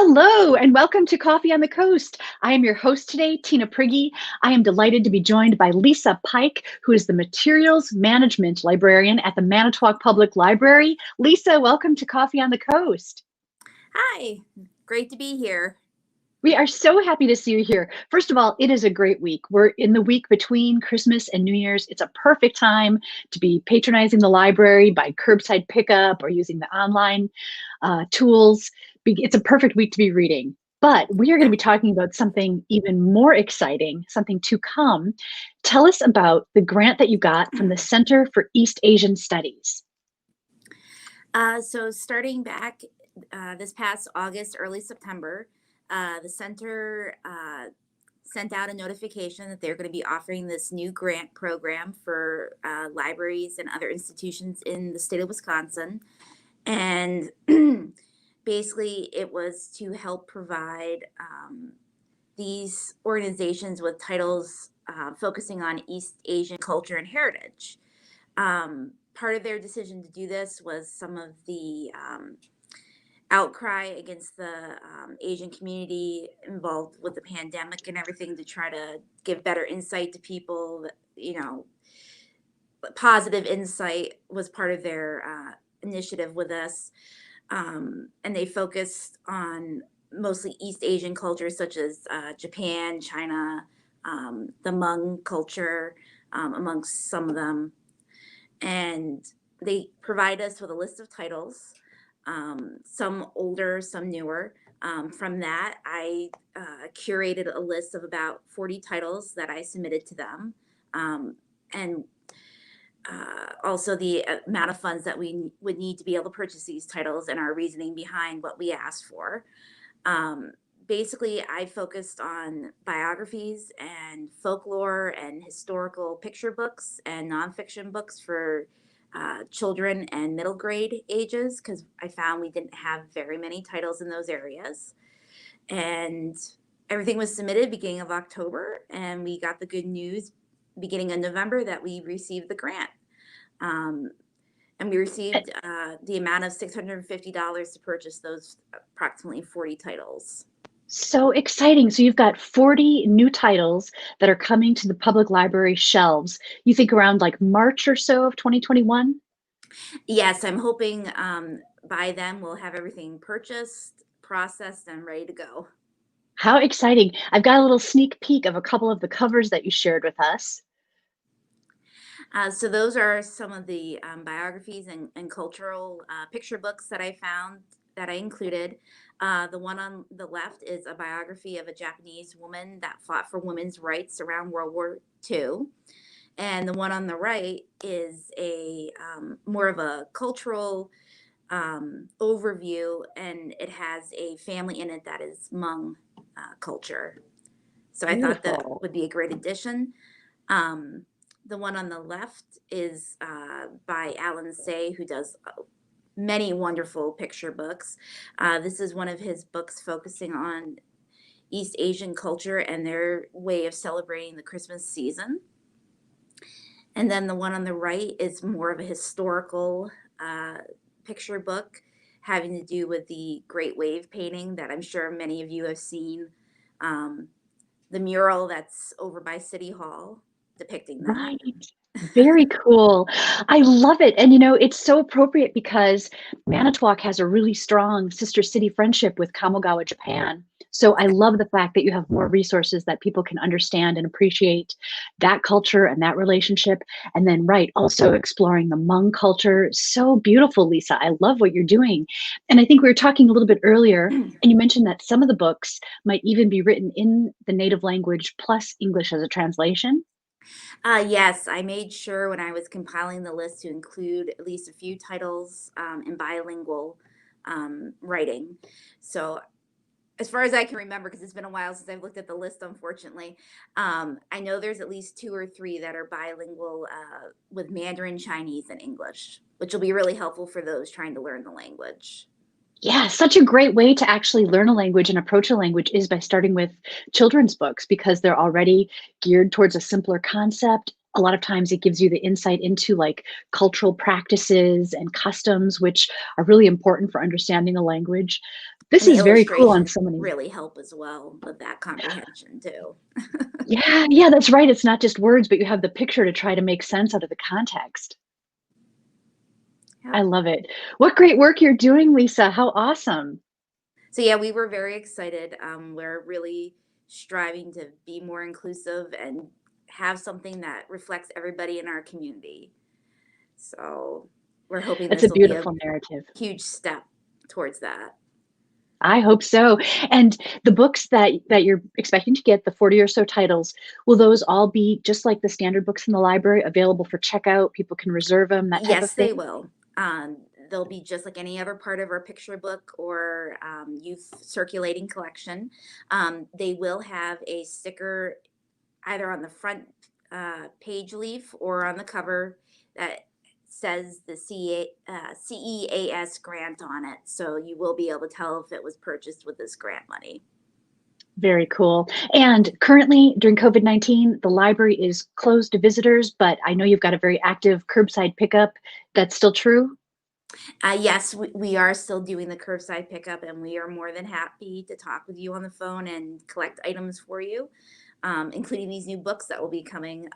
Hello and welcome to Coffee on the Coast. I am your host today, Tina Prigge. I am delighted to be joined by Lisa Pike, who is the Materials Management Librarian at the Manitowoc Public Library. Lisa, welcome to Coffee on the Coast. Hi, great to be here. We are so happy to see you here. First of all, it is a great week. We're in the week between Christmas and New Year's. It's a perfect time to be patronizing the library by curbside pickup or using the online tools. It's a perfect week to be reading. But we are going to be talking about something even more exciting, something to come. Tell us about the grant that you got from the Center for East Asian Studies. So starting back this past August, early September, the center sent out a notification that they're going to be offering this new grant program for libraries and other institutions in the state of Wisconsin. And basically, it was to help provide these organizations with titles focusing on East Asian culture and heritage. Part of their decision to do this was some of the outcry against the Asian community involved with the pandemic and everything, to try to give better insight to people. Positive insight was part of their initiative with us. And they focused on mostly East Asian cultures such as Japan, China, the Hmong culture, amongst some of them. And they provide us with a list of titles, some older, some newer. From that, I curated a list of about 40 titles that I submitted to them. And also the amount of funds that we would need to be able to purchase these titles and our reasoning behind what we asked for. Basically, I focused on biographies and folklore and historical picture books and nonfiction books for children and middle grade ages, because I found we didn't have very many titles in those areas. And everything was submitted beginning of October, and we got the good news beginning of November that we received the grant. And we received the amount of $650 to purchase those approximately 40 titles. So exciting. So you've got 40 new titles that are coming to the public library shelves. You think around like March or so of 2021? Yes, I'm hoping by then we'll have everything purchased, processed, and ready to go. How exciting. I've got a little sneak peek of a couple of the covers that you shared with us. So those are some of the biographies and cultural picture books that I found that I included. The one on the left is a biography of a Japanese woman that fought for women's rights around World War II. And the one on the right is a more of a cultural overview, and it has a family in it that is Hmong culture. So I thought that would be a great addition. The one on the left is by Alan Say, who does many wonderful picture books. This is one of his books focusing on East Asian culture and their way of celebrating the Christmas season. And then the one on the right is more of a historical picture book having to do with the Great Wave painting that I'm sure many of you have seen. The mural that's over by City Hall depicting that. Right. Very cool. I love it. And it's so appropriate because Manitowoc has a really strong sister city friendship with Kamogawa, Japan. So I love the fact that you have more resources that people can understand and appreciate that culture and that relationship. And then, right, also exploring the Hmong culture. So beautiful, Lisa. I love what you're doing. And I think we were talking a little bit earlier, and you mentioned that some of the books might even be written in the native language plus English as a translation. Yes, I made sure when I was compiling the list to include at least a few titles in bilingual writing. So as far as I can remember, because it's been a while since I've looked at the list, unfortunately, I know there's at least 2 or 3 that are bilingual with Mandarin, Chinese, and English, which will be really helpful for those trying to learn the language. Yeah, such a great way to actually learn a language and approach a language is by starting with children's books, because they're already geared towards a simpler concept. A lot of times it gives you the insight into like cultural practices and customs, which are really important for understanding a language. This And the is very cool on illustrations so many. really help as well with that comprehension too. Yeah, yeah, that's right. It's not just words, but you have the picture to try to make sense out of the context. I Yep. love it. What great work you're doing, Lisa. How awesome. So yeah, we were very excited. We're really striving to be more inclusive and have something that reflects everybody in our community. So we're hoping That's a this will be a beautiful narrative. huge step towards that. I hope so. And the books that you're expecting to get, the 40 or so titles, will those all be just like the standard books in the library, available for checkout? People can reserve them, that type of Yes, they thing? will. They'll be just like any other part of our picture book or youth circulating collection. They will have a sticker either on the front page leaf or on the cover that says the CEAS grant on it. So you will be able to tell if it was purchased with this grant money. Very cool. And currently, during COVID-19, the library is closed to visitors, but I know you've got a very active curbside pickup. That's still true? Yes, we are still doing the curbside pickup, and we are more than happy to talk with you on the phone and collect items for you, including these new books that will be coming.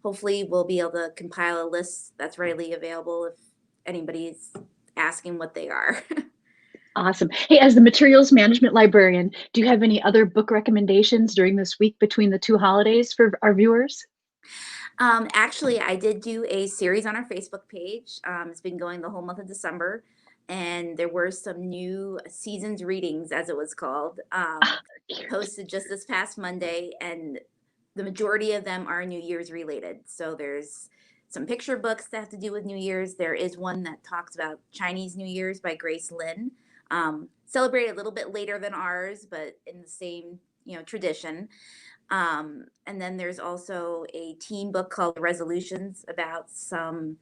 Hopefully, we'll be able to compile a list that's readily available if anybody's asking what they are. Awesome. Hey, as the materials management librarian, do you have any other book recommendations during this week between the two holidays for our viewers? Actually, I did do a series on our Facebook page. It's been going the whole month of December, and there were some new seasons readings, as it was called, posted just this past Monday, and the majority of them are New Year's related. So there's some picture books that have to do with New Year's. There is one that talks about Chinese New Year's by Grace Lin. Celebrated a little bit later than ours, but in the same tradition. And then there's also a teen book called Resolutions about some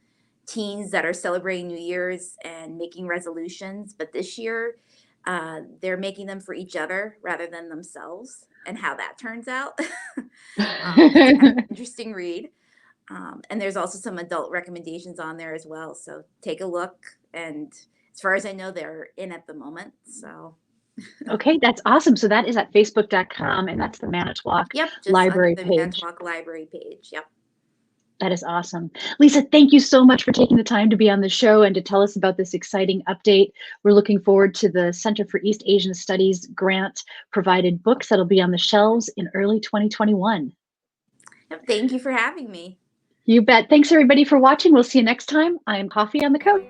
teens that are celebrating New Year's and making resolutions. But this year, they're making them for each other rather than themselves, and how that turns out. It's kind of an interesting read. And there's also some adult recommendations on there as well. So take a look. And as far as I know, they're in at the moment. So, Okay, that's awesome. So that is at facebook.com, and that's the Manitowoc yep, just under library the page. Manitowoc Library page. Yep. That is awesome. Lisa, thank you so much for taking the time to be on the show and to tell us about this exciting update. We're looking forward to the Center for East Asian Studies grant provided books that'll be on the shelves in early 2021. Yep. Thank you for having me. You bet. Thanks everybody for watching. We'll see you next time. I'm Coffee on the Coast.